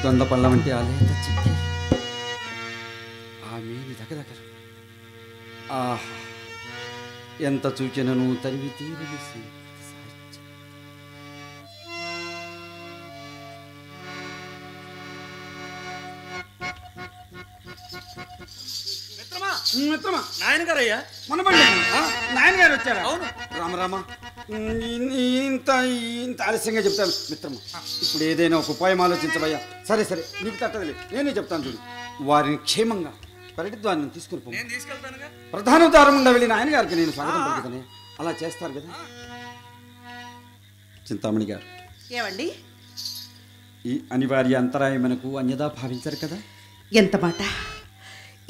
దొండపళ్ళ వంటి ఆలేత చిక్కి ఆ మీది దగ్గర ఆహా ఎంత చూచినను తరివి తీరవేసి మిత్రమా నాయనగారయ్యా మన బండి నాయనగారు వచ్చారా? అవును. రామరామ ఇంత ఇంత ఆలస్యంగా చెప్తాను మిత్రమా. ఇప్పుడు ఏదైనా ఒక ఉపాయం ఆలోచించవయ్యా. సరే సరే నీకు తట్టదులే, నేనే చెప్తాను చూడు. వారిని క్షేమంగా పరిడిద్వారం తీసుకుని పో. ప్రధాన ద్వారం ఉండా వెళ్ళిన ఆయన గారికి నేను స్వాగతం పలుకుతానే. అలా చేస్తారు కదా చింతామణి గారు. ఏమండి? ఈ అనివార్య అంతరాయం మనకు అన్యదా భావించరు కదా? ఎంత మాట!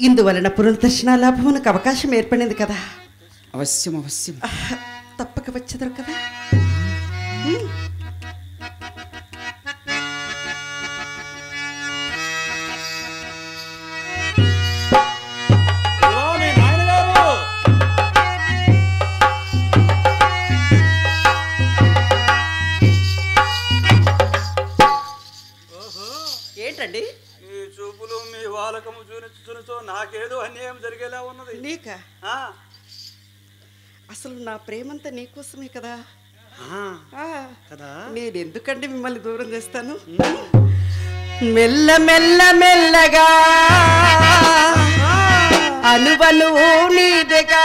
ఇందువలన పునర్దర్శన లాభమునకు అవకాశం ఏర్పడింది కదా. అవశ్యం అవశ్యం తప్పక వచ్చేదరు కదా. ఏంటండి మీ చూపులు మీ వాలకము చూనితో నాకేదో అన్యాయం జరిగేలా ఉన్నది. నీకా? అసలు నా ప్రేమంతా నీకోసమే కదా. కదా నేను ఎందుకండి మిమ్మల్ని దూరం చేస్తాను? మెల్ల మెల్ల మెల్లగా అనువను నీదెగా,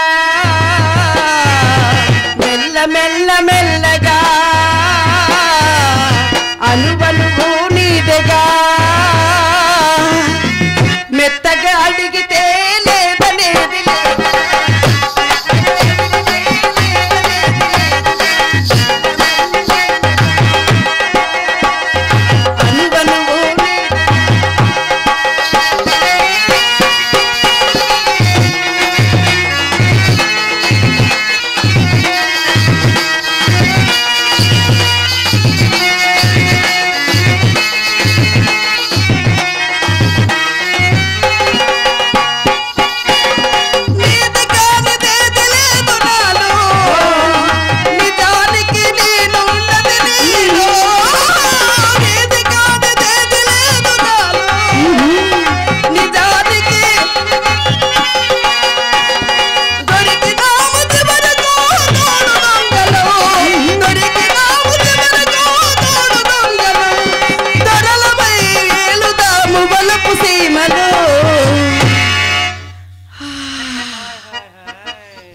మెల్ల మెల్ల మెల్లగా అనువను నీదెగా, మెత్తగా అడిగితే లేదనేది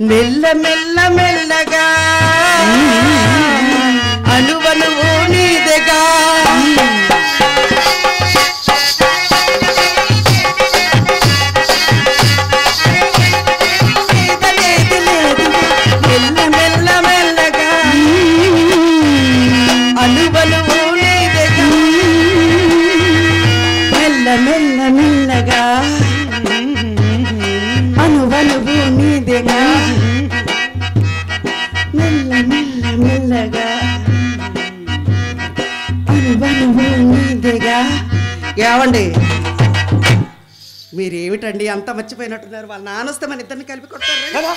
మెల్ల మెల్ల మెల్లగా అనువనువు నీదెగా, మెల్ల మెల్ల మెల్లగా అనువనువు నీదెగా, మెల్ల మెల్ల మెల్లగా అనువనువు నీదెగా, మెల్ల మెల్ల మెల్లగా అనువనువు నీదెగా. ఏమండి మీరేమిటండి అంత మర్చిపోయినట్టున్నారు? వాళ్ళ నానొస్తే మన ఇద్దరిని కలిపి కొట్టారు.